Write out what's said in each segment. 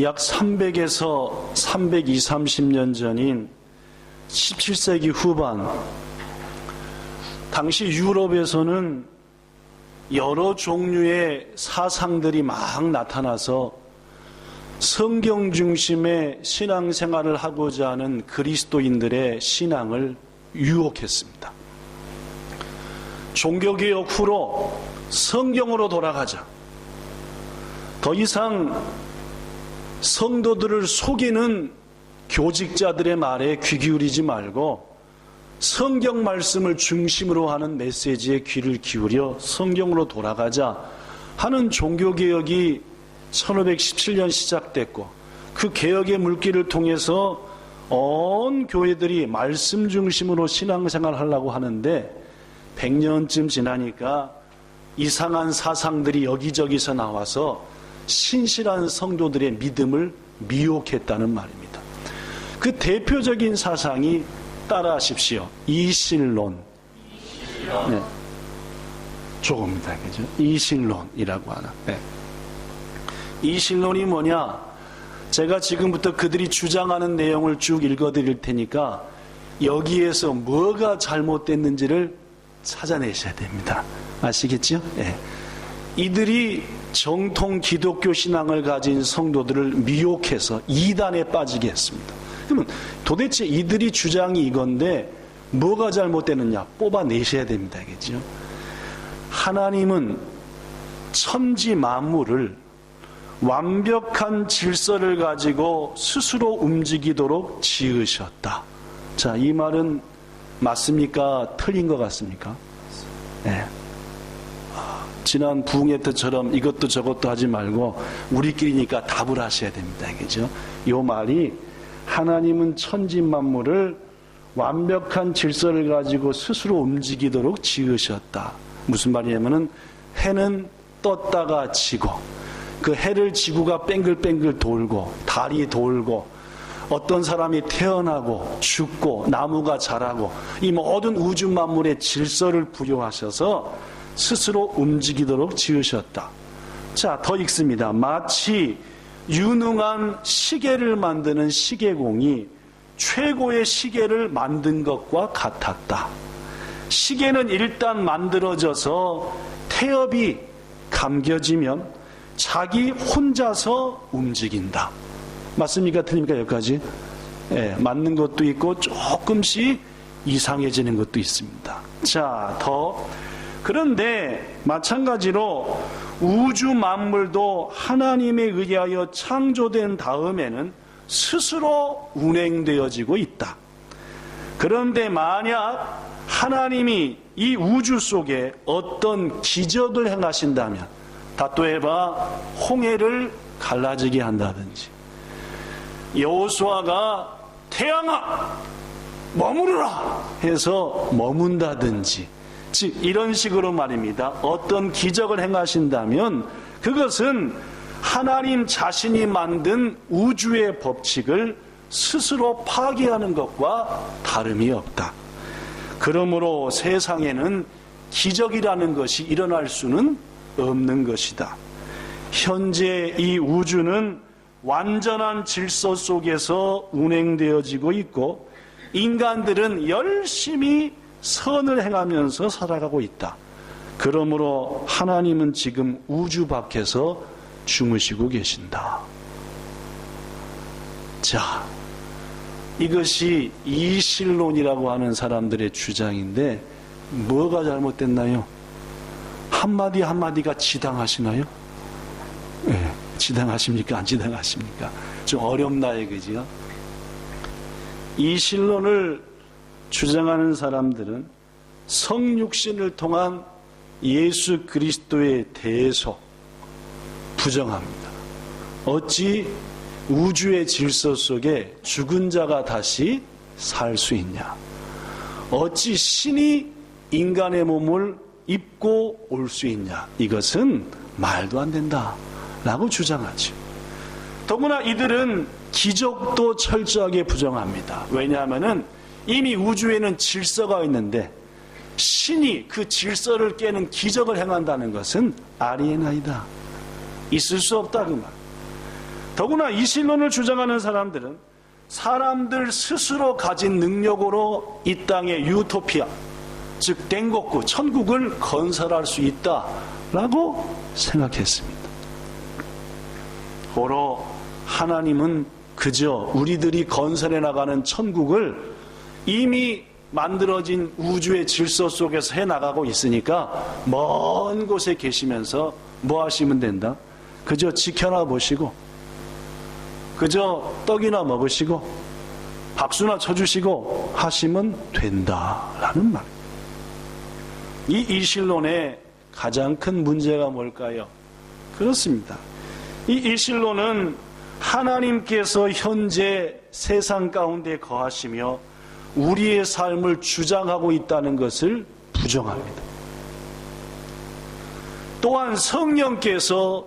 약 300에서 320, 30년 전인 17세기 후반, 당시 유럽에서는 여러 종류의 사상들이 막 나타나서 성경 중심의 신앙생활을 하고자 하는 그리스도인들의 신앙을 유혹했습니다. 종교개혁 후로 성경으로 돌아가자. 더 이상 성도들을 속이는 교직자들의 말에 귀 기울이지 말고 성경 말씀을 중심으로 하는 메시지에 귀를 기울여 성경으로 돌아가자 하는 종교개혁이 1517년 시작됐고, 그 개혁의 물길을 통해서 온 교회들이 말씀 중심으로 신앙생활을 하려고 하는데 100년쯤 지나니까 이상한 사상들이 여기저기서 나와서 신실한 성도들의 믿음을 미혹했다는 말입니다. 그 대표적인 사상이, 따라하십시오, 이신론. 네. 조금입니다. 그죠? 이신론이라고 하나. 네. 이신론이 뭐냐? 제가 지금부터 그들이 주장하는 내용을 쭉 읽어드릴 테니까 여기에서 뭐가 잘못됐는지를 찾아내셔야 됩니다. 아시겠죠? 네. 이들이 정통 기독교 신앙을 가진 성도들을 미혹해서 이단에 빠지게 했습니다. 그러면 도대체 이들이 주장이 이건데 뭐가 잘못되느냐 뽑아내셔야 됩니다. 알겠죠? 하나님은 천지 만물을 완벽한 질서를 가지고 스스로 움직이도록 지으셨다. 자, 이 말은 맞습니까? 틀린 것 같습니까? 네. 지난 부흥회 때처럼 이것도 저것도 하지 말고 우리끼리니까 답을 하셔야 됩니다. 그죠? 이 말이 하나님은 천지 만물을 완벽한 질서를 가지고 스스로 움직이도록 지으셨다. 무슨 말이냐면은 해는 떴다가 지고, 그 해를 지구가 뺑글뺑글 돌고, 달이 돌고, 어떤 사람이 태어나고 죽고 나무가 자라고, 이 모든 우주 만물의 질서를 부여하셔서 스스로 움직이도록 지으셨다. 자, 더 읽습니다. 마치 유능한 시계를 만드는 시계공이 최고의 시계를 만든 것과 같았다. 시계는 일단 만들어져서 태엽이 감겨지면 자기 혼자서 움직인다. 맞습니까? 틀립니까? 여기까지? 예, 맞는 것도 있고 조금씩 이상해지는 것도 있습니다. 자, 그런데 마찬가지로 우주 만물도 하나님에 의하여 창조된 다음에는 스스로 운행되어지고 있다. 그런데 만약 하나님이 이 우주 속에 어떤 기적을 행하신다면, 다또해봐 홍해를 갈라지게 한다든지, 여호수아가 태양아 머무르라 해서 머문다든지, 즉 이런 식으로 말입니다. 어떤 기적을 행하신다면 그것은 하나님 자신이 만든 우주의 법칙을 스스로 파괴하는 것과 다름이 없다. 그러므로 세상에는 기적이라는 것이 일어날 수는 없는 것이다. 현재 이 우주는 완전한 질서 속에서 운행되어지고 있고, 인간들은 열심히 선을 행하면서 살아가고 있다. 그러므로 하나님은 지금 우주 밖에서 주무시고 계신다. 자, 이것이 이신론이라고 하는 사람들의 주장인데 뭐가 잘못됐나요? 한마디 한마디가 지당하시나요? 네, 지당하십니까? 안 지당하십니까? 좀 어렵나요, 그죠? 이신론을 주장하는 사람들은 성육신을 통한 예수 그리스도에 대해서 부정합니다. 어찌 우주의 질서 속에 죽은 자가 다시 살 수 있냐? 어찌 신이 인간의 몸을 입고 올 수 있냐? 이것은 말도 안 된다 라고 주장하죠. 더구나 이들은 기적도 철저하게 부정합니다. 왜냐하면 이미 우주에는 질서가 있는데 신이 그 질서를 깨는 기적을 행한다는 것은 아리에나이다. 있을 수 없다 그 말. 더구나 이 신론을 주장하는 사람들은 사람들 스스로 가진 능력으로 이 땅의 유토피아, 즉 댕곡구, 천국을 건설할 수 있다라고 생각했습니다. 고로 하나님은 그저 우리들이 건설해 나가는 천국을 이미 만들어진 우주의 질서 속에서 해나가고 있으니까 먼 곳에 계시면서 뭐 하시면 된다? 그저 지켜나 보시고 그저 떡이나 먹으시고 박수나 쳐주시고 하시면 된다라는 말. 이 이실론의 가장 큰 문제가 뭘까요? 그렇습니다. 이 이실론은 하나님께서 현재 세상 가운데 거하시며 우리의 삶을 주장하고 있다는 것을 부정합니다. 또한 성령께서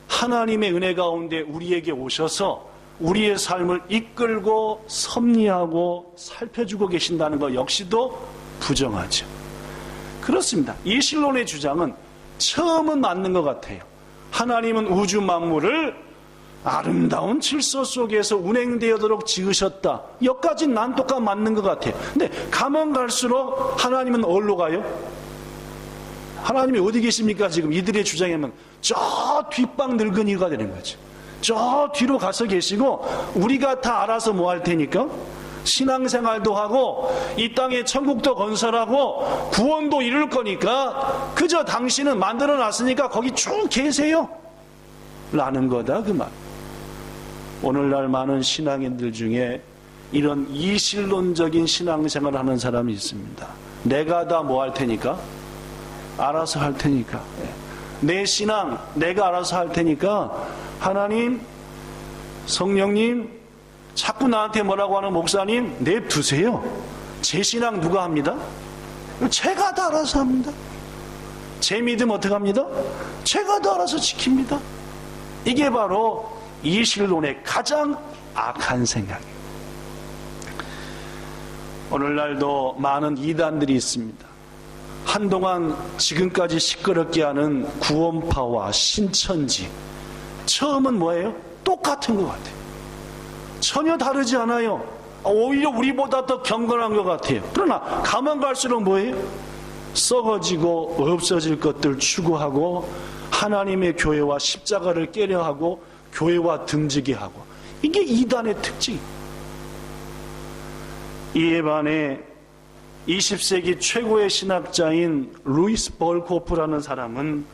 하나님의 은혜 가운데 우리에게 오셔서 우리의 삶을 이끌고 섭리하고 살펴주고 계신다는 것 역시도 부정하죠. 그렇습니다. 이실론의 주장은 처음은 맞는 것 같아요. 하나님은 우주 만물을 아름다운 질서 속에서 운행되도록 지으셨다. 여기까지는 난 똑같 맞는 것 같아요. 근데 가면 갈수록 하나님은 어디로 가요? 하나님이 어디 계십니까? 지금 이들의 주장에는 저 뒷방 늙은이가 되는 거죠. 저 뒤로 가서 계시고 우리가 다 알아서 뭐 할 테니까 신앙생활도 하고 이 땅에 천국도 건설하고 구원도 이룰 거니까 그저 당신은 만들어 놨으니까 거기 쭉 계세요 라는 거다, 그 말. 오늘날 많은 신앙인들 중에 이런 이실론적인 신앙생활을 하는 사람이 있습니다. 내가 다 뭐 할 테니까 알아서 할 테니까 내 신앙 내가 알아서 할 테니까 하나님, 성령님 자꾸 나한테 뭐라고 하는 목사님 냅두세요. 제 신앙 누가 합니다? 제가 다 알아서 합니다. 제 믿음 어떻게 합니다? 제가 다 알아서 지킵니다. 이게 바로 이실론의 가장 악한 생각이에요. 오늘날도 많은 이단들이 있습니다. 한동안 지금까지 시끄럽게 하는 구원파와 신천지, 처음은 뭐예요? 똑같은 것 같아요. 전혀 다르지 않아요. 오히려 우리보다 더 경건한 것 같아요. 그러나 가면 갈수록 뭐예요? 썩어지고 없어질 것들 추구하고 하나님의 교회와 십자가를 깨려하고 교회와 등지게 하고, 이게 이단의 특징이에요. 이에 반해 20세기 최고의 신학자인 루이스 벌코프라는 사람은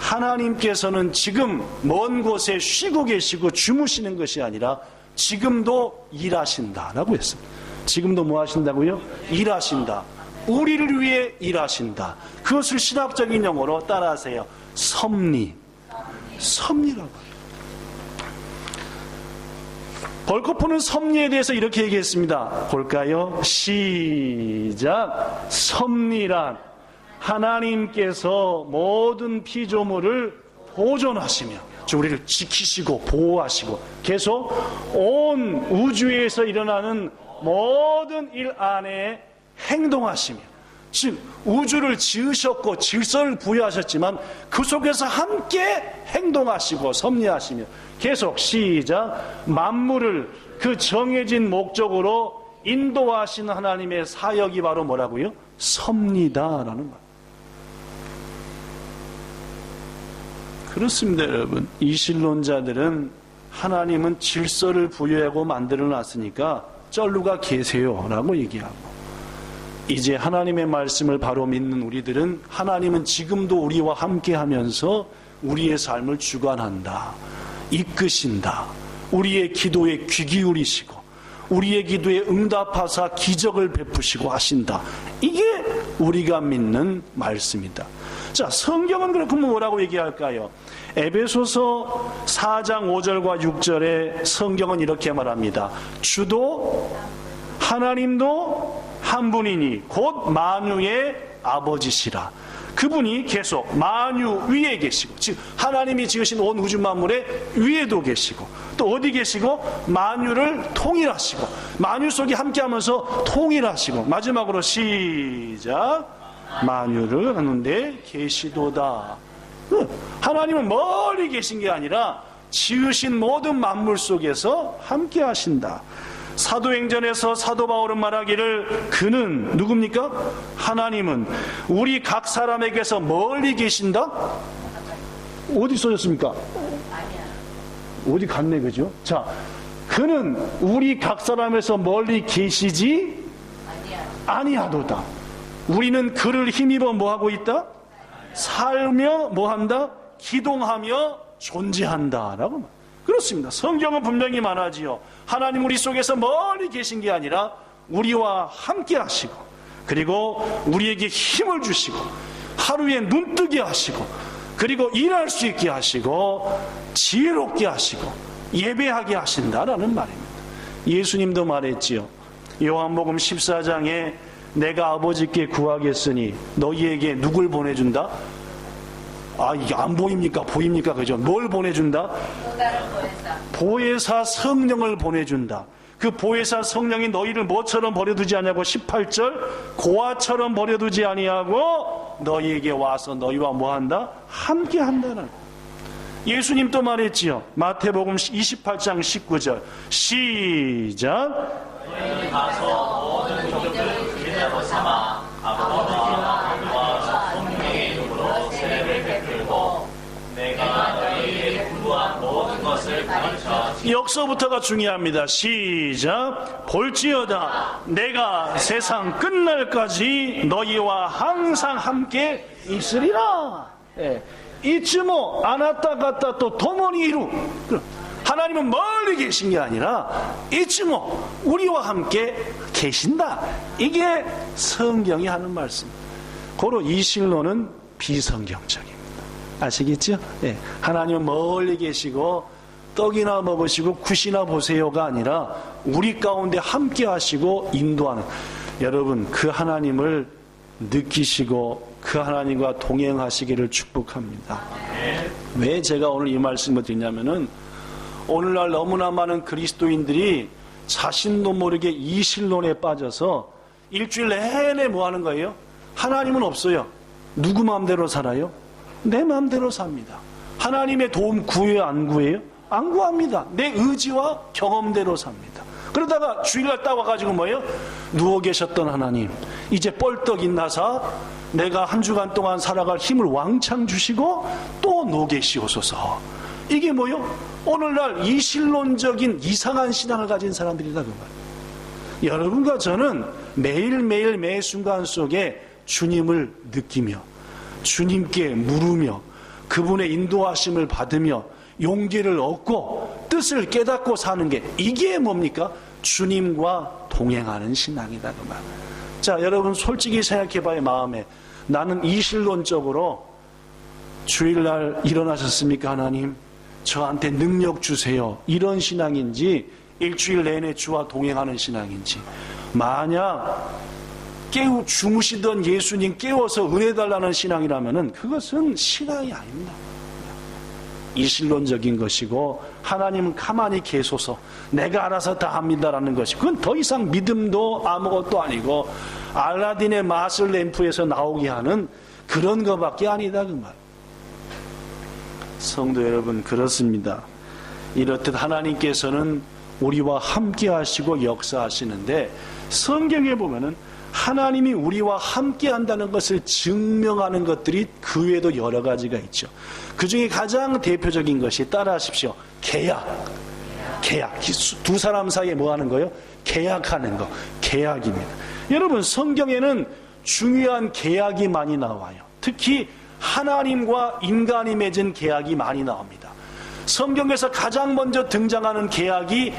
하나님께서는 지금 먼 곳에 쉬고 계시고 주무시는 것이 아니라 지금도 일하신다라고 했습니다. 지금도 뭐 하신다고요? 일하신다. 우리를 위해 일하신다. 그것을 신학적인 용어로 따라하세요. 섭리. 섭리라고 해요. 벌코프는 섭리에 대해서 이렇게 얘기했습니다. 볼까요? 시작. 섭리란 하나님께서 모든 피조물을 보존하시며 우리를 지키시고 보호하시고 계속 온 우주에서 일어나는 모든 일 안에 행동하시며, 즉 우주를 지으셨고 질서를 부여하셨지만 그 속에서 함께 행동하시고 섭리하시며 계속 시작. 만물을 그 정해진 목적으로 인도하시는 하나님의 사역이 바로 뭐라고요? 섭리다라는 말. 그렇습니다, 여러분. 이실론자들은 하나님은 질서를 부여하고 만들어 놨으니까 쩔루가 계세요라고 얘기하고, 이제 하나님의 말씀을 바로 믿는 우리들은 하나님은 지금도 우리와 함께 하면서 우리의 삶을 주관한다, 이끄신다, 우리의 기도에 귀 기울이시고 우리의 기도에 응답하사 기적을 베푸시고 하신다. 이게 우리가 믿는 말씀이다. 자, 성경은 그렇다면 뭐라고 얘기할까요? 에베소서 4장 5절과 6절에 성경은 이렇게 말합니다. 주도 하나님도 한 분이니 곧 만유의 아버지시라. 그분이 계속 만유 위에 계시고, 즉 하나님이 지으신 온 우주 만물의 위에도 계시고, 또 어디 계시고? 만유를 통일하시고, 만유 속에 함께하면서 통일하시고, 마지막으로 시작. 만유를 하는데 계시도다. 하나님은 멀리 계신 게 아니라 지으신 모든 만물 속에서 함께 하신다. 사도행전에서 사도 바울은 말하기를 그는 누굽니까? 하나님은 우리 각 사람에게서 멀리 계신다? 어디 써졌습니까? 어디 갔네, 그죠? 자, 그는 우리 각 사람에서 멀리 계시지 아니하도다. 우리는 그를 힘입어 뭐하고 있다? 살며 뭐한다? 기동하며 존재한다 라고 말. 그렇습니다. 성경은 분명히 말하지요. 하나님 우리 속에서 멀리 계신 게 아니라 우리와 함께 하시고, 그리고 우리에게 힘을 주시고, 하루에 눈뜨게 하시고, 그리고 일할 수 있게 하시고, 지혜롭게 하시고, 예배하게 하신다라는 말입니다. 예수님도 말했지요. 요한복음 14장에 내가 아버지께 구하겠으니 너희에게 누굴 보내준다? 이게 안 보입니까? 보입니까? 그죠? 뭘 보내준다? 보혜사 성령을 보내준다. 그 보혜사 성령이 너희를 뭐처럼 버려두지 아니하고 18절 고아처럼 버려두지 아니하고 너희에게 와서 너희와 뭐한다? 함께 한다는. 예수님 또 말했지요. 마태복음 28장 19절 시작. 너희는 가서 모든 종들을 제자로 삼아 아버지와 어머니와 성령의 이름으로 세례를 베풀고 내가 너희에게 분부한 모든 것을 가르쳐. 여기서부터가 중요합니다. 시작. 볼지어다 내가 세상 끝날까지 너희와 항상 함께 있으리라. 이쯤어 안 왔다 갔다 또 도모니 이루. 하나님은 멀리 계신 게 아니라 이쯤어 우리와 함께 계신다. 이게 성경이 하는 말씀. 고로 이 신론은 비성경적입니다. 아시겠죠? 하나님은 멀리 계시고 떡이나 먹으시고 굿이나 보세요가 아니라 우리 가운데 함께 하시고 인도하는. 여러분 그 하나님을 느끼시고 그 하나님과 동행하시기를 축복합니다. 왜 제가 오늘 이 말씀을 드리냐면은 오늘날 너무나 많은 그리스도인들이 자신도 모르게 이 신론에 빠져서 일주일 내내 뭐 하는 거예요? 하나님은 없어요. 누구 마음대로 살아요? 내 마음대로 삽니다. 하나님의 도움 구해요? 안 구해요? 안 구합니다. 내 의지와 경험대로 삽니다. 그러다가 주일날 딱 와가지고 뭐예요? 누워 계셨던 하나님 이제 뻘떡 있나사 내가 한 주간 동안 살아갈 힘을 왕창 주시고 또 누워 계시옵소서. 이게 뭐요? 오늘날 이신론적인 이상한 신앙을 가진 사람들이다 그 말. 여러분과 저는 매일매일 매 순간 속에 주님을 느끼며 주님께 물으며 그분의 인도하심을 받으며 용기를 얻고 뜻을 깨닫고 사는 게 이게 뭡니까? 주님과 동행하는 신앙이다 그 말. 자, 여러분 솔직히 생각해봐요. 마음에 나는 이신론적으로 주일날 일어나셨습니까? 하나님 저한테 능력 주세요. 이런 신앙인지 일주일 내내 주와 동행하는 신앙인지. 만약 주무시던 예수님 깨워서 은혜 달라는 신앙이라면 그것은 신앙이 아닙니다. 이신론적인 것이고 하나님은 가만히 계소서 내가 알아서 다 합니다라는 것이 그건 더 이상 믿음도 아무것도 아니고 알라딘의 마술 램프에서 나오게 하는 그런 것밖에 아니다 그 말. 성도 여러분 그렇습니다. 이렇듯 하나님께서는 우리와 함께 하시고 역사하시는데 성경에 보면은 하나님이 우리와 함께 한다는 것을 증명하는 것들이 그 외에도 여러 가지가 있죠. 그 중에 가장 대표적인 것이 따라하십시오. 계약. 두 사람 사이에 뭐 하는 거예요? 계약하는 거. 계약입니다. 여러분 성경에는 중요한 계약이 많이 나와요. 특히 하나님과 인간이 맺은 계약이 많이 나옵니다. 성경에서 가장 먼저 등장하는 계약이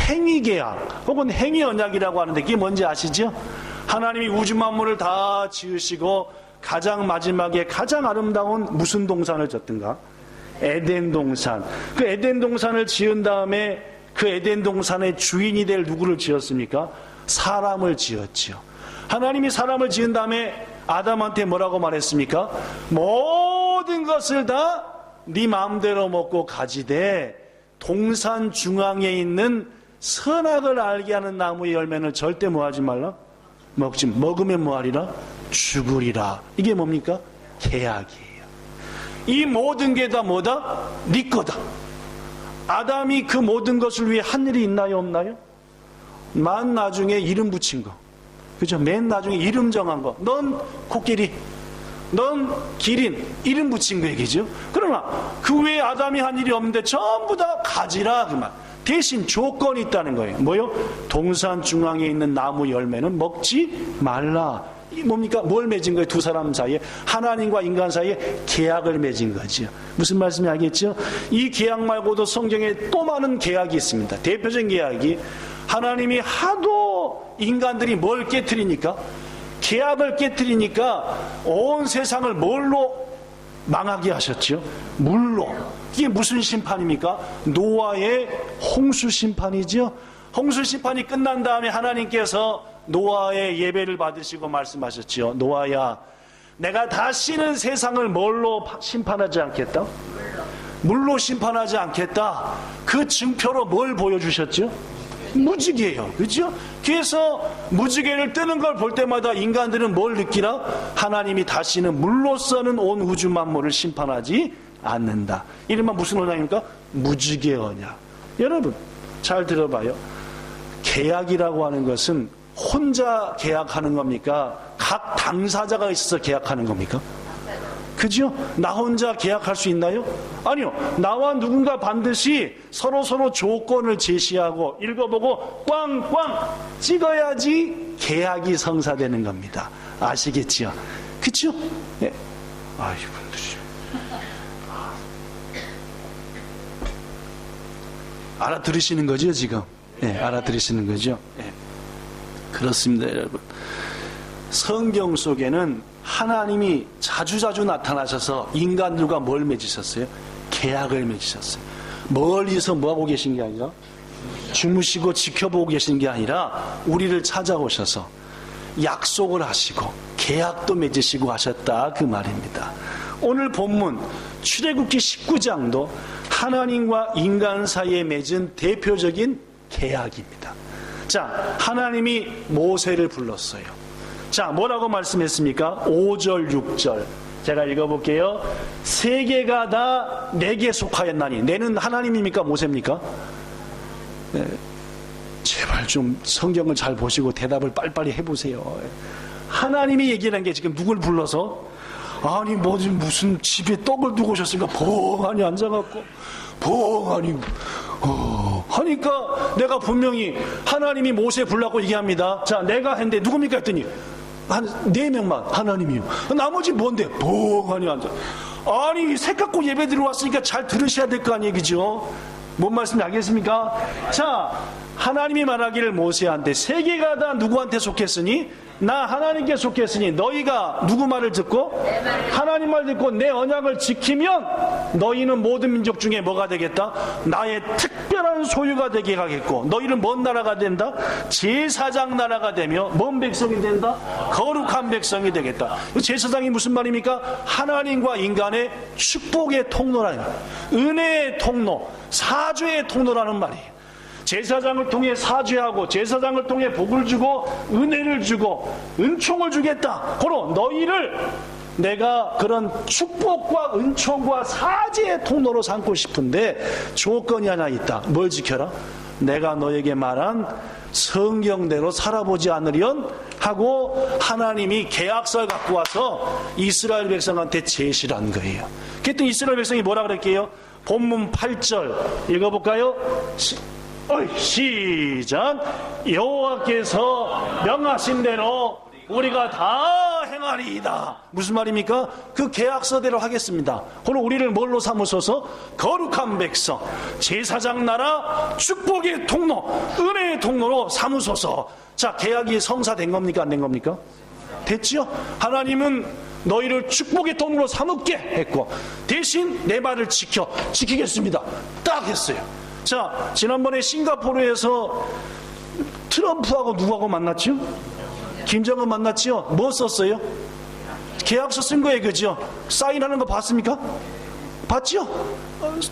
행위계약 혹은 행위언약이라고 하는데 그게 뭔지 아시죠? 하나님이 우주 만물을 다 지으시고 가장 마지막에 가장 아름다운 무슨 동산을 졌든가? 에덴 동산. 그 에덴 동산을 지은 다음에 그 에덴 동산의 주인이 될 누구를 지었습니까? 사람을 지었지요. 하나님이 사람을 지은 다음에 아담한테 뭐라고 말했습니까? 모든 것을 다 네 마음대로 먹고 가지되 동산 중앙에 있는 선악을 알게 하는 나무의 열매는 절대 뭐하지 말라? 먹으면 뭐하리라? 죽으리라. 이게 뭡니까? 계약이에요. 이 모든 게 다 뭐다? 네 거다. 아담이 그 모든 것을 위해 한 일이 있나요, 없나요? 만 나중에 이름 붙인 거. 그죠? 맨 나중에 이름 정한 거. 넌 코끼리, 넌 기린, 이름 붙인 거 얘기죠. 그러나 그 외에 아담이 한 일이 없는데 전부 다 가지라 그 말. 대신 조건이 있다는 거예요. 뭐요? 동산 중앙에 있는 나무 열매는 먹지 말라. 이 뭡니까? 뭘 맺은 거예요? 두 사람 사이에, 하나님과 인간 사이에 계약을 맺은 거죠. 무슨 말씀이 알겠죠? 이 계약 말고도 성경에 또 많은 계약이 있습니다. 대표적인 계약이, 하나님이 하도 인간들이 뭘 깨트리니까, 계약을 깨트리니까 온 세상을 뭘로 망하게 하셨죠? 물로. 이게 무슨 심판입니까? 노아의 홍수 심판이죠. 홍수 심판이 끝난 다음에 하나님께서 노아의 예배를 받으시고 말씀하셨죠. 노아야, 내가 다시는 세상을 뭘로 심판하지 않겠다? 물로 심판하지 않겠다. 그 증표로 뭘 보여주셨죠? 무지개예요. 그렇죠? 그래서 무지개를 뜨는 걸 볼 때마다 인간들은 뭘 느끼나? 하나님이 다시는 물로서는 온 우주 만물을 심판하지 않는다. 이름은 무슨 언약입니까? 무지개 언약. 여러분 잘 들어봐요. 계약이라고 하는 것은 혼자 계약하는 겁니까? 각 당사자가 있어서 계약하는 겁니까? 그죠? 나 혼자 계약할 수 있나요? 아니요. 나와 누군가 반드시 서로 조건을 제시하고 읽어보고 꽝꽝 찍어야지 계약이 성사되는 겁니다. 아시겠지요? 그죠? 네. 이분들이 알아들으시는 거죠, 지금? 네, 알아들으시는 거죠? 네. 그렇습니다, 여러분. 성경 속에는 하나님이 자주자주 나타나셔서 인간들과 뭘 맺으셨어요? 계약을 맺으셨어요. 멀리서 뭐하고 계신 게 아니라, 주무시고 지켜보고 계신 게 아니라 우리를 찾아오셔서 약속을 하시고 계약도 맺으시고 하셨다, 그 말입니다. 오늘 본문 출애굽기 19장도 하나님과 인간 사이에 맺은 대표적인 계약입니다. 자, 하나님이 모세를 불렀어요. 자, 뭐라고 말씀했습니까? 5절 6절 제가 읽어볼게요. 세계가 다 내게 속하였나니. 내는 하나님입니까? 모세입니까? 네. 제발 좀 성경을 잘 보시고 대답을 빨리빨리 해보세요. 하나님이 얘기하는 게 지금 누굴 불러서, 아니 무슨 집에 떡을 두고 오셨으니까 벙하니 앉아갖고 벙하니 하니까 내가 분명히 하나님이 모세 불라고 얘기합니다. 자, 내가 했는데 누굽니까 했더니 한 4명만 하나님이요. 나머지 뭔데? 벙하니 앉아. 아니 새 갖고 예배 들어왔으니까 잘 들으셔야 될 거 아니에요, 그죠? 뭔 말씀인지 알겠습니까? 자, 하나님이 말하기를 모세한테 세계가 다 누구한테 속했으니? 나 하나님께 속했으니 너희가 누구 말을 듣고? 하나님 말 듣고 내 언약을 지키면 너희는 모든 민족 중에 뭐가 되겠다? 나의 특별한 소유가 되게 하겠고 너희는 뭔 나라가 된다? 제사장 나라가 되며 뭔 백성이 된다? 거룩한 백성이 되겠다. 제사장이 무슨 말입니까? 하나님과 인간의 축복의 통로라는 거예요. 은혜의 통로, 사죄의 통로라는 말이에요. 제사장을 통해 사죄하고 제사장을 통해 복을 주고 은혜를 주고 은총을 주겠다. 고로 너희를 내가 그런 축복과 은총과 사죄의 통로로 삼고 싶은데 조건이 하나 있다. 뭘 지켜라? 내가 너에게 말한 성경대로 살아보지 않으련 하고 하나님이 계약서를 갖고 와서 이스라엘 백성한테 제시를 한 거예요. 그랬더니 이스라엘 백성이 뭐라 그랬게요? 본문 8절 읽어볼까요? 시작. 여호와께서 명하신 대로 우리가 다 행하리이다. 무슨 말입니까? 그 계약서대로 하겠습니다. 그럼 우리를 뭘로 삼으소서? 거룩한 백성, 제사장 나라, 축복의 통로, 은혜의 통로로 삼으소서. 자, 계약이 성사된 겁니까? 안 된 겁니까? 됐죠? 하나님은 너희를 축복의 통로로 삼을게 했고 대신 내 말을 지키겠습니다. 딱 했어요. 자, 지난번에 싱가포르에서 트럼프하고 누구하고 만났죠? 김정은 만났죠? 뭐 썼어요? 계약서 쓴 거예요, 그죠? 사인하는 거 봤습니까? 봤죠?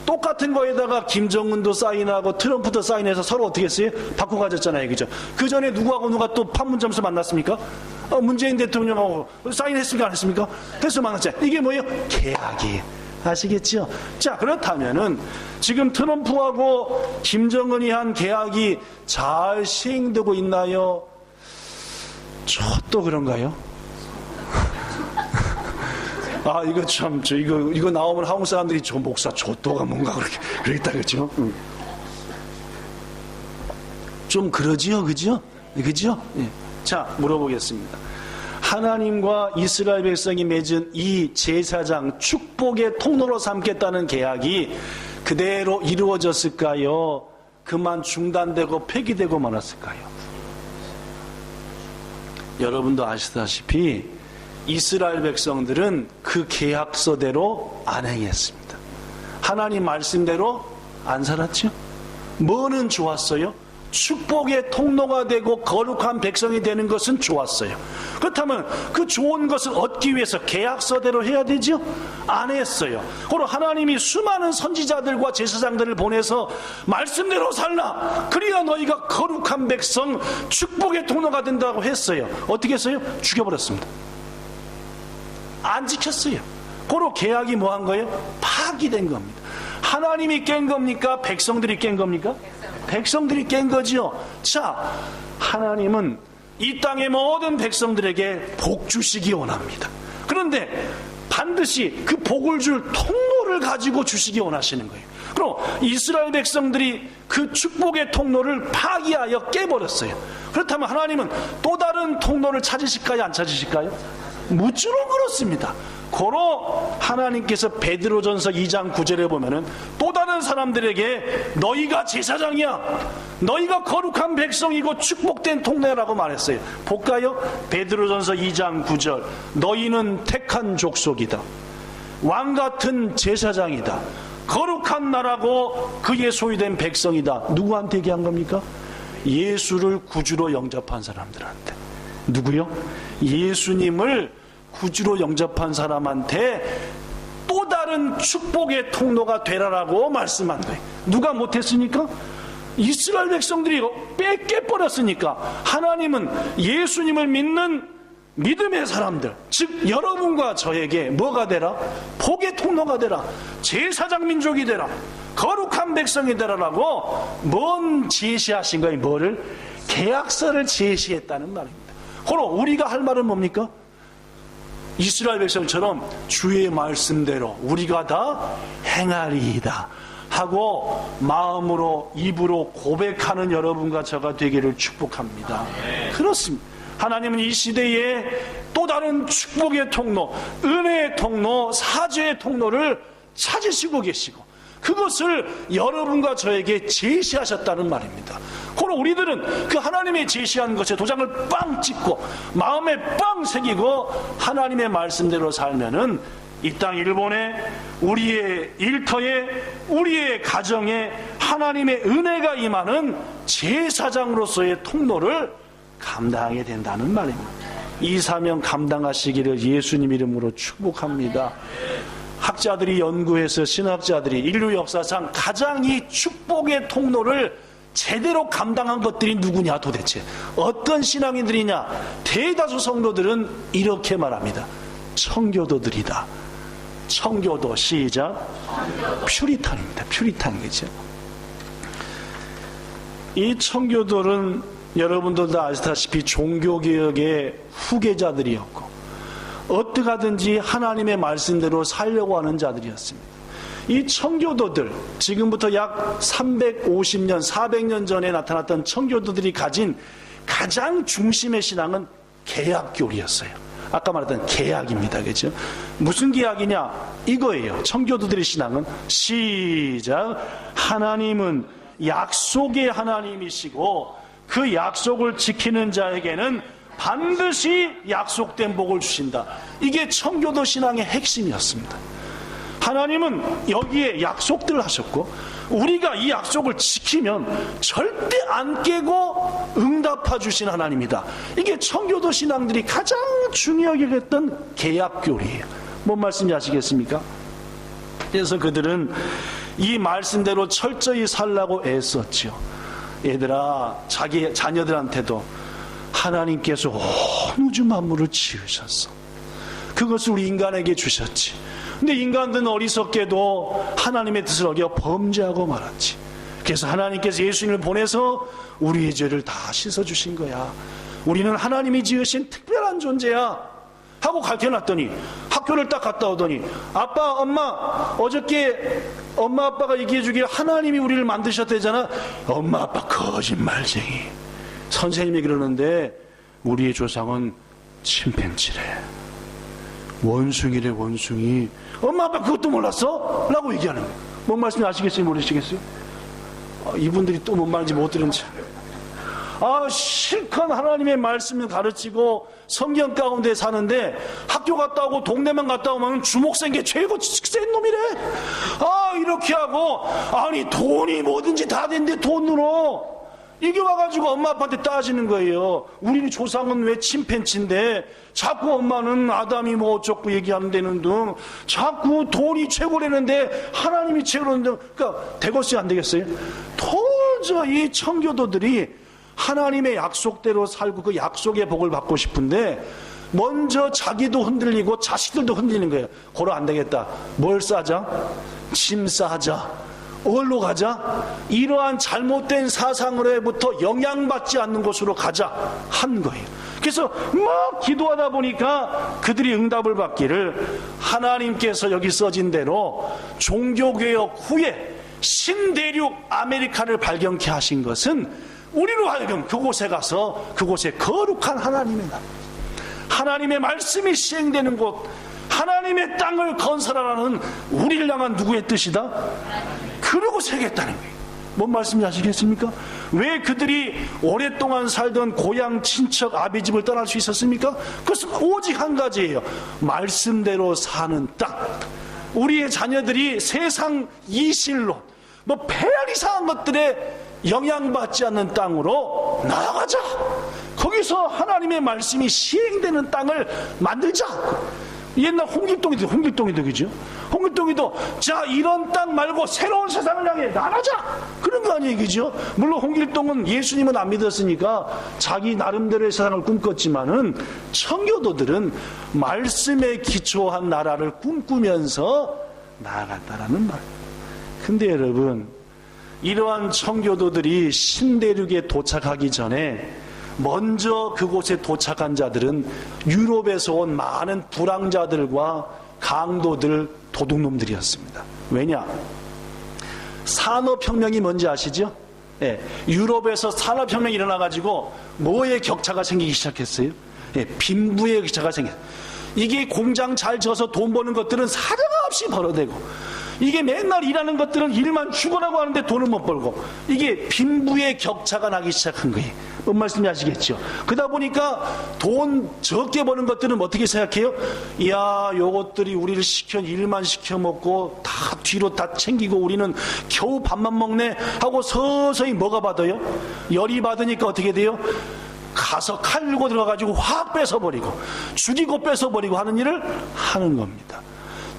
똑같은 거에다가 김정은도 사인하고 트럼프도 사인해서 서로 어떻게 했어요? 바꿔 가졌잖아요, 그죠? 그 전에 누구하고 누가 또 판문점에서 만났습니까? 문재인 대통령하고 사인했습니까? 안 했습니까? 그래서 만났잖아요. 이게 뭐예요? 계약이에요. 아시겠죠? 자, 그렇다면은 지금 트럼프하고 김정은이 한 계약이 잘 시행되고 있나요? 저 또 그런가요? 아, 이거 참, 이거 나오면 한국 사람들이 저 목사 조또가 뭔가 그러겠다, 그죠? 좀 그러지요, 그죠? 그죠? 예. 자, 물어보겠습니다. 하나님과 이스라엘 백성이 맺은 이 제사장 축복의 통로로 삼겠다는 계약이 그대로 이루어졌을까요? 그만 중단되고 폐기되고 말았을까요? 여러분도 아시다시피 이스라엘 백성들은 그 계약서대로 안 행했습니다. 하나님 말씀대로 안 살았죠? 뭐는 좋았어요? 축복의 통로가 되고 거룩한 백성이 되는 것은 좋았어요. 그렇다면 그 좋은 것을 얻기 위해서 계약서대로 해야 되죠? 안 했어요. 그리고 하나님이 수많은 선지자들과 제사장들을 보내서 말씀대로 살라, 그래야 너희가 거룩한 백성, 축복의 통로가 된다고 했어요. 어떻게 했어요? 죽여버렸습니다. 안 지켰어요. 그리고 계약이 뭐 한 거예요? 파기된 겁니다. 하나님이 깬 겁니까? 백성들이 깬 겁니까? 백성들이 깬 거지요. 자, 하나님은 이 땅의 모든 백성들에게 복 주시기 원합니다. 그런데 반드시 그 복을 줄 통로를 가지고 주시기 원하시는 거예요. 그럼 이스라엘 백성들이 그 축복의 통로를 파기하여 깨버렸어요. 그렇다면 하나님은 또 다른 통로를 찾으실까요? 안 찾으실까요? 무쪼록 그렇습니다. 고로 하나님께서 베드로전서 2장 9절에 보면은 또 다른 사람들에게 너희가 제사장이야, 너희가 거룩한 백성이고 축복된 통로라고 말했어요. 볼까요? 베드로전서 2장 9절. 너희는 택한 족속이다, 왕같은 제사장이다, 거룩한 나라고 그의 소유된 백성이다. 누구한테 얘기한 겁니까? 예수를 구주로 영접한 사람들한테. 누구요? 예수님을 구주로 영접한 사람한테 또 다른 축복의 통로가 되라라고 말씀한 거예요. 누가 못했으니까? 이스라엘 백성들이 뺏겨버렸으니까 하나님은 예수님을 믿는 믿음의 사람들, 즉 여러분과 저에게 뭐가 되라? 복의 통로가 되라, 제사장 민족이 되라, 거룩한 백성이 되라라고 뭔 제시하신 거예요? 뭐를? 계약서를 제시했다는 말입니다. 그럼 우리가 할 말은 뭡니까? 이스라엘 백성처럼 주의 말씀대로 우리가 다 행하리이다 하고 마음으로 입으로 고백하는 여러분과 저가 되기를 축복합니다. 그렇습니다. 하나님은 이 시대에 또 다른 축복의 통로, 은혜의 통로, 사죄의 통로를 찾으시고 계시고 그것을 여러분과 저에게 제시하셨다는 말입니다. 그럼 우리들은 그 하나님의 제시한 것에 도장을 빵 찍고 마음에 빵 새기고 하나님의 말씀대로 살면은 이 땅 일본에, 우리의 일터에, 우리의 가정에 하나님의 은혜가 임하는 제사장으로서의 통로를 감당하게 된다는 말입니다. 이 사명 감당하시기를 예수님 이름으로 축복합니다. 학자들이 연구해서 신학자들이 인류 역사상 가장 이 축복의 통로를 제대로 감당한 것들이 누구냐, 도대체 어떤 신앙인들이냐? 대다수 성도들은 이렇게 말합니다. 청교도들이다. 청교도, 시작. 퓨리탄입니다. 퓨리탄이죠. 이 청교도는 여러분들도 아시다시피 종교개혁의 후계자들이었고 어떻게 하든지 하나님의 말씀대로 살려고 하는 자들이었습니다. 이 청교도들, 지금부터 약 350년, 400년 전에 나타났던 청교도들이 가진 가장 중심의 신앙은 개약교리였어요. 아까 말했던 개약입니다. 그렇죠? 무슨 개약이냐? 이거예요. 청교도들의 신앙은 시작. 하나님은 약속의 하나님이시고 그 약속을 지키는 자에게는 반드시 약속된 복을 주신다. 이게 청교도 신앙의 핵심이었습니다. 하나님은 여기에 약속들을 하셨고 우리가 이 약속을 지키면 절대 안 깨고 응답해 주신 하나님이다. 이게 청교도 신앙들이 가장 중요하게 여겼던 개약교리예요. 뭔 말씀인지 아시겠습니까? 그래서 그들은 이 말씀대로 철저히 살라고 애썼죠. 얘들아, 자기 자녀들한테도 하나님께서 온 우주 만물을 지으셨어. 그것을 우리 인간에게 주셨지. 근데 인간들은 어리석게도 하나님의 뜻을 어겨 범죄하고 말았지. 그래서 하나님께서 예수님을 보내서 우리의 죄를 다 씻어주신 거야. 우리는 하나님이 지으신 특별한 존재야 하고 가르쳐놨더니, 학교를 딱 갔다 오더니, 아빠 엄마 어저께 엄마 아빠가 얘기해주길 하나님이 우리를 만드셨대잖아. 엄마 아빠 거짓말쟁이. 선생님이 그러는데 우리의 조상은 침팬지래, 원숭이래, 원숭이. 엄마 아빠 그것도 몰랐어? 라고 얘기하는 거예요. 뭔 말씀인지 아시겠어요? 모르시겠어요? 이분들이 또 뭔 말인지 못 들은지. 실컷 하나님의 말씀을 가르치고 성경 가운데 사는데 학교 갔다 오고 동네만 갔다 오면 주목 센 게 최고 센 놈이래. 이렇게 하고, 아니 돈이 뭐든지 다 되는데 돈으로 이게 와가지고 엄마 아빠한테 따지는 거예요. 우리 조상은 왜 침팬지인데 자꾸 엄마는 아담이 뭐 어쩌고 얘기하는 데는 등, 자꾸 돈이 최고라는데 하나님이 최고라는 등. 그러니까 되겠어요 안 되겠어요? 도저히 청교도들이 하나님의 약속대로 살고 그 약속의 복을 받고 싶은데 먼저 자기도 흔들리고 자식들도 흔들리는 거예요. 고로 안 되겠다. 뭘 싸자? 짐 싸자. 어디로 가자? 이러한 잘못된 사상으로부터 영향받지 않는 곳으로 가자 한 거예요. 그래서 막 기도하다 보니까 그들이 응답을 받기를, 하나님께서 여기 써진 대로 종교개혁 후에 신대륙 아메리카를 발견케 하신 것은 우리로 하여금 그곳에 가서 그곳에 거룩한 하나님의 나라, 하나님의 말씀이 시행되는 곳, 하나님의 땅을 건설하라는 우리를 향한 누구의 뜻이다? 그러고 살겠다는 거예요. 뭔 말씀인지 아시겠습니까? 왜 그들이 오랫동안 살던 고향 친척 아비집을 떠날 수 있었습니까? 그것은 오직 한 가지예요. 말씀대로 사는 땅. 우리의 자녀들이 세상 이실로 별 이상한 것들에 영향받지 않는 땅으로 나아가자. 거기서 하나님의 말씀이 시행되는 땅을 만들자. 옛날 홍길동이도 그죠? 홍길동이도 자 이런 땅 말고 새로운 세상을 향해 나가자 그런 거 아니에요, 그죠? 물론 홍길동은 예수님은 안 믿었으니까 자기 나름대로의 세상을 꿈꿨지만은 청교도들은 말씀에 기초한 나라를 꿈꾸면서 나아갔다라는 말. 근데 여러분, 이러한 청교도들이 신대륙에 도착하기 전에 먼저 그곳에 도착한 자들은 유럽에서 온 많은 불황자들과 강도들, 도둑놈들이었습니다. 왜냐? 산업혁명이 뭔지 아시죠? 예, 유럽에서 산업혁명이 일어나가지고 뭐의 격차가 생기기 시작했어요? 예, 빈부의 격차가 생겼어요. 이게 공장 잘 져서 돈 버는 것들은 사정없이 벌어대고, 이게 맨날 일하는 것들은 일만 죽어라고 하는데 돈을 못 벌고, 이게 빈부의 격차가 나기 시작한 거예요. 뭔 말씀인지 아시겠죠? 그러다 보니까 돈 적게 버는 것들은 어떻게 생각해요? 이야, 요것들이 우리를 일만 시켜 먹고 다 뒤로 다 챙기고 우리는 겨우 밥만 먹네 하고 서서히 뭐가 받아요? 열이 받으니까 어떻게 돼요? 가서 칼 들고 들어가가지고 확 뺏어버리고 죽이고 뺏어버리고 하는 일을 하는 겁니다.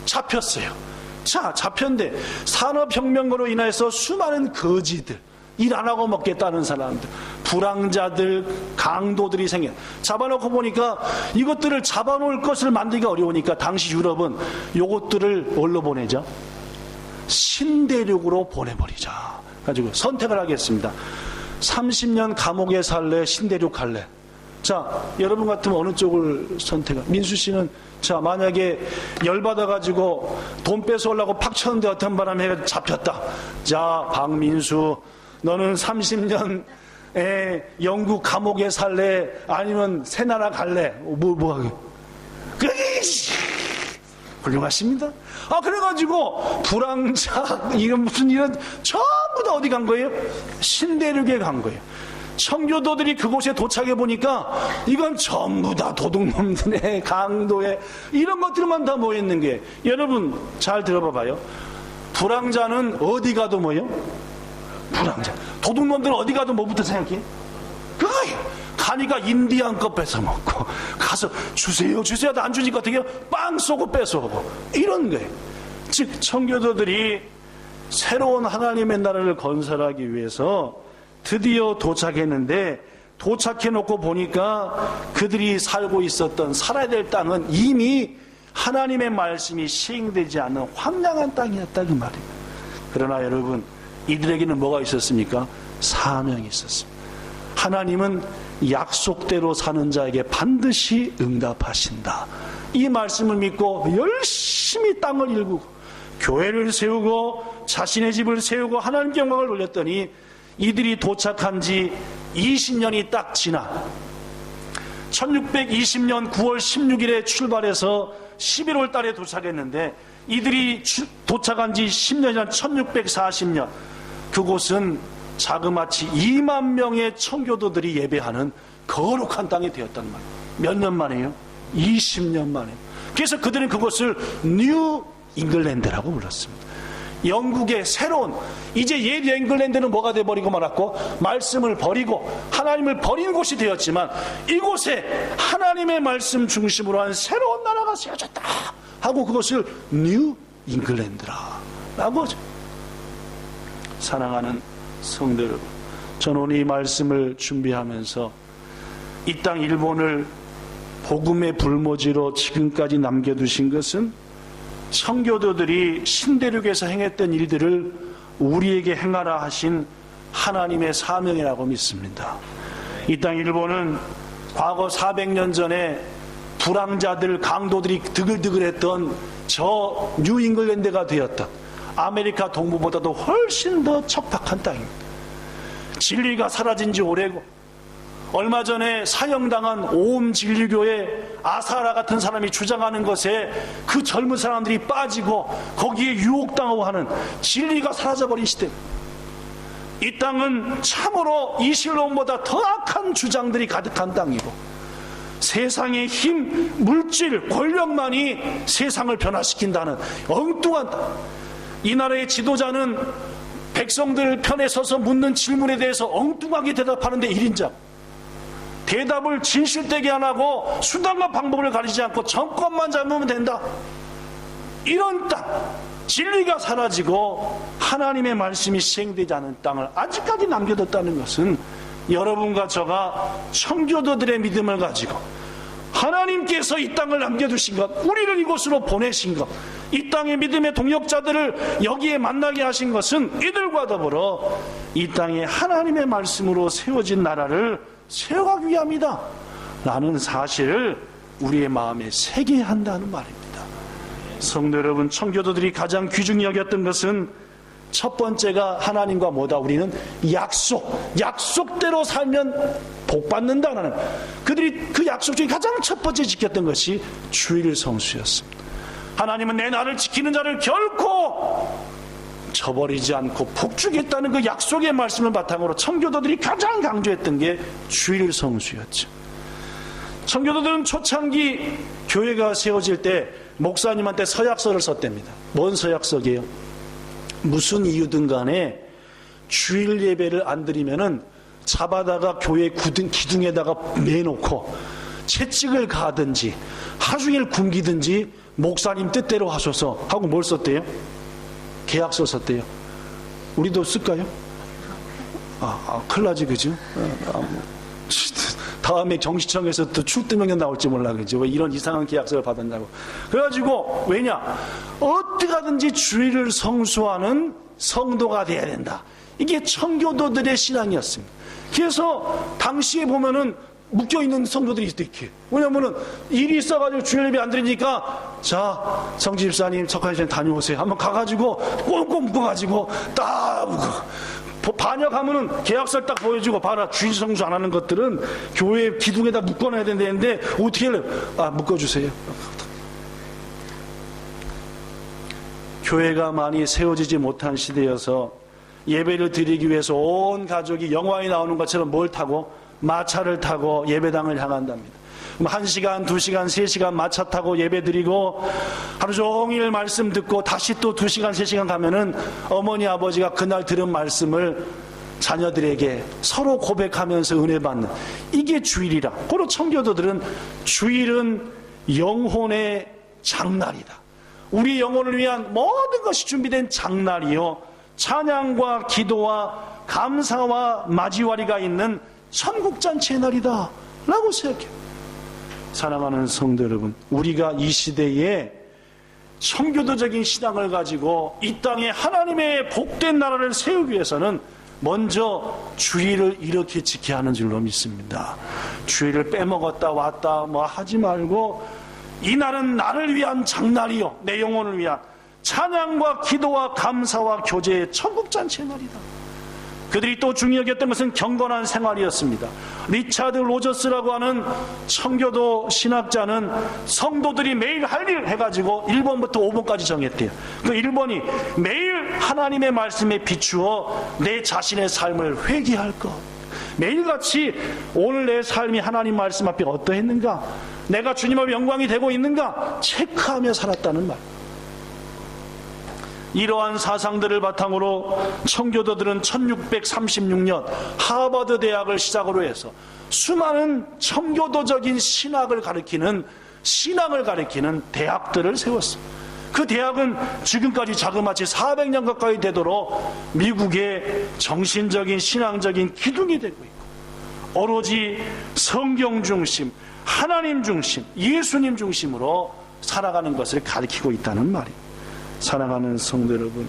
잡혔어요. 자, 잡혔는데 산업혁명으로 인해서 수많은 거지들, 일 안 하고 먹겠다는 사람들, 불황자들, 강도들이 생겨. 잡아놓고 보니까 이것들을 잡아놓을 것을 만들기가 어려우니까 당시 유럽은 이것들을 어디로 보내자? 신대륙으로 보내버리자. 가지고 선택을 하겠습니다. 30년 감옥에 살래? 신대륙 갈래? 자, 여러분 같으면 어느 쪽을 선택할까요? 민수 씨는 자, 만약에 열받아가지고 돈 뺏어오려고 팍 쳤는데 어떤 바람에 잡혔다. 자, 박민수, 너는 30년에 영국 감옥에 살래? 아니면 새나라 갈래? 뭐 하게? 훌륭하십니다. 그래가지고 불황자 이런 무슨 일은 전부 다 어디 간 거예요? 신대륙에 간 거예요. 청교도들이 그곳에 도착해 보니까 이건 전부 다 도둑놈들의, 강도의 이런 것들만 다 모여있는 게, 여러분 잘 들어봐봐요. 불황자는 어디 가도 뭐예요? 불황자. 도둑놈들은 어디 가도 뭐부터 생각해? 그거예요. 가니까 인디안 거 뺏어 먹고, 가서 주세요 주세요 안 주니까 어떻게 해요? 빵 쏘고 뺏어오고 이런 거예요. 즉 청교도들이 새로운 하나님의 나라를 건설하기 위해서 드디어 도착했는데, 도착해 놓고 보니까 그들이 살고 있었던, 살아야 될 땅은 이미 하나님의 말씀이 시행되지 않는 황량한 땅이었다 그 말입니다. 그러나 여러분, 이들에게는 뭐가 있었습니까? 사명이 있었습니다. 하나님은 약속대로 사는 자에게 반드시 응답하신다. 이 말씀을 믿고 열심히 땅을 일구고 교회를 세우고 자신의 집을 세우고 하나님께 영광을 돌렸더니 이들이 도착한 지 20년이 딱 지나 1620년 9월 16일에 출발해서 11월 달에 도착했는데, 이들이 도착한 지 10년이 지난 1640년, 그곳은 자그마치 2만 명의 청교도들이 예배하는 거룩한 땅이 되었단 말이에요. 몇 년 만에요? 20년 만에. 그래서 그들은 그곳을 뉴 잉글랜드라고 불렀습니다. 영국의 새로운, 이제 옛 잉글랜드는 뭐가 돼버리고 말았고 말씀을 버리고 하나님을 버린 곳이 되었지만, 이곳에 하나님의 말씀 중심으로 한 새로운 나라가 세워졌다 하고 그것을 뉴 잉글랜드라고 하죠. 사랑하는 성도 여러분, 저는 오늘 이 말씀을 준비하면서 이 땅 일본을 복음의 불모지로 지금까지 남겨두신 것은 청교도들이 신대륙에서 행했던 일들을 우리에게 행하라 하신 하나님의 사명이라고 믿습니다. 이 땅 일본은 과거 400년 전에 불황자들, 강도들이 드글드글했던 저 뉴잉글랜드가 되었던 아메리카 동부보다도 훨씬 더 척박한 땅입니다. 진리가 사라진 지 오래고, 얼마 전에 사형당한 오음 진리교회 아사라 같은 사람이 주장하는 것에 그 젊은 사람들이 빠지고 거기에 유혹당하고 하는 진리가 사라져버린 시대. 이 땅은 참으로 이슬람보다 더 악한 주장들이 가득한 땅이고, 세상의 힘, 물질, 권력만이 세상을 변화시킨다는 엉뚱한 땅. 이 나라의 지도자는 백성들 편에 서서 묻는 질문에 대해서 엉뚱하게 대답하는데 1인자. 대답을 진실되게 안 하고 수단과 방법을 가리지 않고 정권만 잡으면 된다. 이런 땅, 진리가 사라지고 하나님의 말씀이 시행되지 않은 땅을 아직까지 남겨뒀다는 것은 여러분과 저가 청교도들의 믿음을 가지고 하나님께서 이 땅을 남겨두신 것, 우리를 이곳으로 보내신 것, 이 땅의 믿음의 동역자들을 여기에 만나게 하신 것은 이들과 더불어 이 땅에 하나님의 말씀으로 세워진 나라를 세워가기 위함이다 라는 사실을 우리의 마음에 새겨야 한다는 말입니다. 성도 여러분, 청교도들이 가장 귀중히 여겼던 것은 첫 번째가 하나님과 뭐다? 우리는 약속대로 살면 복 받는다라는, 그들이 그 약속 중에 가장 첫 번째 지켰던 것이 주일 성수였습니다. 하나님은 내 나를 지키는 자를 결코 저버리지 않고 복주겠다는 그 약속의 말씀을 바탕으로 청교도들이 가장 강조했던 게 주일 성수였죠. 청교도들은 초창기 교회가 세워질 때 목사님한테 서약서를 썼답니다. 뭔 서약서게요? 무슨 이유든 간에 주일 예배를 안 드리면은 잡아다가 교회 기둥에다가 매놓고 채찍을 가든지 하중일 굶기든지 목사님 뜻대로 하소서 하고 뭘 썼대요? 계약서 썼대요. 우리도 쓸까요? 큰일 나지, 그죠? 다음에 정시청에서 또 출두명령 나올지 몰라, 그죠? 왜 이런 이상한 계약서를 받았냐고. 그래가지고, 왜냐? 어떻게 하든지 주일을 성수하는 성도가 돼야 된다. 이게 청교도들의 신앙이었습니다. 그래서, 당시에 보면은, 묶여있는 성도들이 있대. 왜냐면은, 일이 있어가지고 주일 예배 안 드리니까, 자, 성지 집사님, 석가시장 다녀오세요. 한번 가가지고, 꽁꽁 묶어가지고, 딱 묶어. 반역하면은 계약서를 딱 보여주고, 봐라, 주일 성수 안 하는 것들은 교회 기둥에다 묶어놔야 된다는데, 어떻게 해요? 묶어주세요. 교회가 많이 세워지지 못한 시대여서 예배를 드리기 위해서 온 가족이 영화에 나오는 것처럼 뭘 타고? 마차를 타고 예배당을 향한답니다. 그럼 1시간, 2시간, 3시간 마차 타고 예배 드리고 하루 종일 말씀 듣고 다시 또 2시간, 3시간 가면은 어머니, 아버지가 그날 들은 말씀을 자녀들에게 서로 고백하면서 은혜 받는, 이게 주일이라. 그리고 청교도들은 주일은 영혼의 장날이다. 우리 영혼을 위한 모든 것이 준비된 장날이요, 찬양과 기도와 감사와 맞이와리가 있는 천국잔치의 날이다 라고 생각해요. 사랑하는 성도 여러분, 우리가 이 시대에 청교도적인 신앙을 가지고 이 땅에 하나님의 복된 나라를 세우기 위해서는 먼저 주의를 이렇게 지켜야 하는 줄로 믿습니다. 주의를 빼먹었다 왔다 뭐 하지 말고, 이 날은 나를 위한 장날이요 내 영혼을 위한 찬양과 기도와 감사와 교제의 천국잔치의 날이다. 그들이 또 중요하게 여겼던 것은 경건한 생활이었습니다. 리차드 로저스라고 하는 청교도 신학자는 성도들이 매일 할 일 해가지고 1번부터 5번까지 정했대요. 그 1번이 매일 하나님의 말씀에 비추어 내 자신의 삶을 회개할 것. 매일같이 오늘 내 삶이 하나님 말씀 앞에 어떠했는가, 내가 주님 앞에 영광이 되고 있는가 체크하며 살았다는 말. 이러한 사상들을 바탕으로 청교도들은 1636년 하버드 대학을 시작으로 해서 수많은 청교도적인 신앙을 가리키는 대학들을 세웠습니다. 그 대학은 지금까지 자그마치 400년 가까이 되도록 미국의 정신적인 신앙적인 기둥이 되고 있고, 오로지 성경 중심, 하나님 중심, 예수님 중심으로 살아가는 것을 가리키고 있다는 말입니다. 사랑하는 성도 여러분,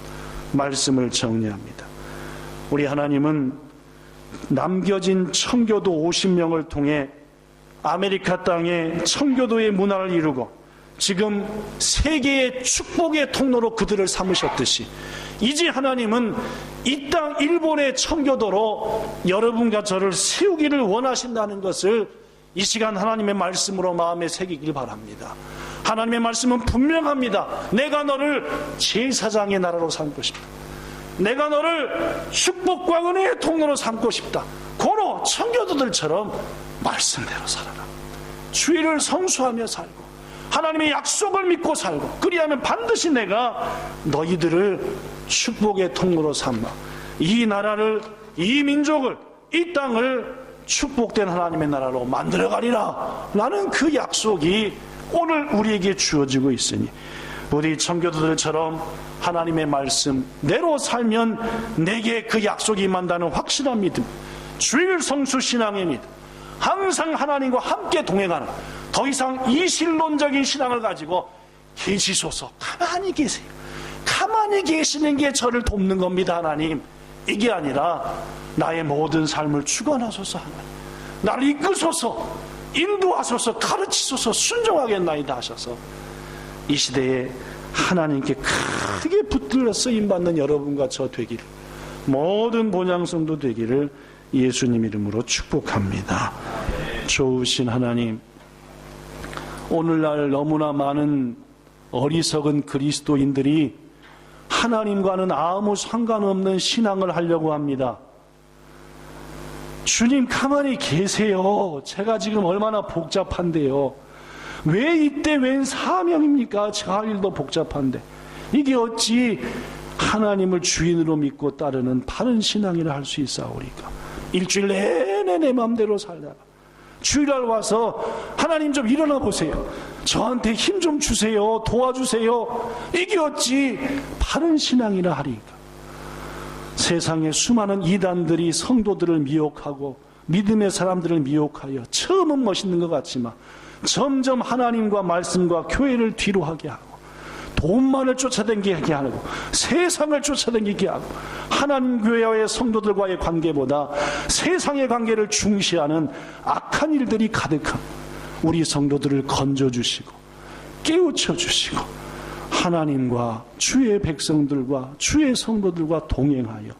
말씀을 정리합니다. 우리 하나님은 남겨진 청교도 50명을 통해 아메리카 땅에 청교도의 문화를 이루고 지금 세계의 축복의 통로로 그들을 삼으셨듯이, 이제 하나님은 이 땅 일본의 청교도로 여러분과 저를 세우기를 원하신다는 것을 이 시간 하나님의 말씀으로 마음에 새기길 바랍니다. 하나님의 말씀은 분명합니다. 내가 너를 제사장의 나라로 삼고 싶다. 내가 너를 축복과 은혜의 통로로 삼고 싶다. 고로 청교도들처럼 말씀대로 살아라. 주의를 성수하며 살고 하나님의 약속을 믿고 살고, 그리하면 반드시 내가 너희들을 축복의 통로로 삼아 이 나라를, 이 민족을, 이 땅을 축복된 하나님의 나라로 만들어가리라 라는 그 약속이 오늘 우리에게 주어지고 있으니, 우리 청교도들처럼 하나님의 말씀대로 살면 내게 그 약속이 임한다는 확실한 믿음, 주일 성수 신앙의 믿음, 항상 하나님과 함께 동행하는, 더 이상 이실론적인 신앙을 가지고 계시소서, 가만히 계세요, 가만히 계시는 게 저를 돕는 겁니다 하나님, 이게 아니라 나의 모든 삶을 주관하소서 하나님, 나를 이끄소서, 인도하소서, 가르치소서, 순종하겠나이다 하셔서 이 시대에 하나님께 크게 붙들려 쓰임받는 여러분과 저 되기를, 모든 본향성도 되기를 예수님 이름으로 축복합니다. 좋으신 하나님, 오늘날 너무나 많은 어리석은 그리스도인들이 하나님과는 아무 상관없는 신앙을 하려고 합니다. 주님 가만히 계세요. 제가 지금 얼마나 복잡한데요. 왜 이때 웬 사명입니까? 제가 할 일도 복잡한데. 이게 어찌 하나님을 주인으로 믿고 따르는 바른 신앙이라 할 수 있사오리까? 일주일 내내 내 마음대로 살다가 주일날 와서 하나님 좀 일어나 보세요, 저한테 힘 좀 주세요, 도와주세요, 이게 어찌 바른 신앙이라 하리까? 세상에 수많은 이단들이 성도들을 미혹하고 믿음의 사람들을 미혹하여 처음은 멋있는 것 같지만 점점 하나님과 말씀과 교회를 뒤로 하게 하고, 돈만을 쫓아다니게 하고, 세상을 쫓아다니게 하고, 하나님 교회와의 성도들과의 관계보다 세상의 관계를 중시하는 악한 일들이 가득한 우리 성도들을 건져주시고 깨우쳐주시고 하나님과 주의 백성들과 주의 성도들과 동행하여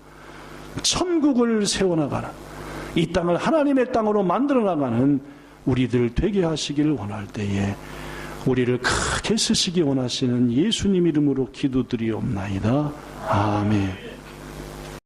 천국을 세워나가는, 이 땅을 하나님의 땅으로 만들어나가는 우리들 되게 하시기를 원할 때에 우리를 크게 쓰시기 원하시는 예수님 이름으로 기도드리옵나이다. 아멘.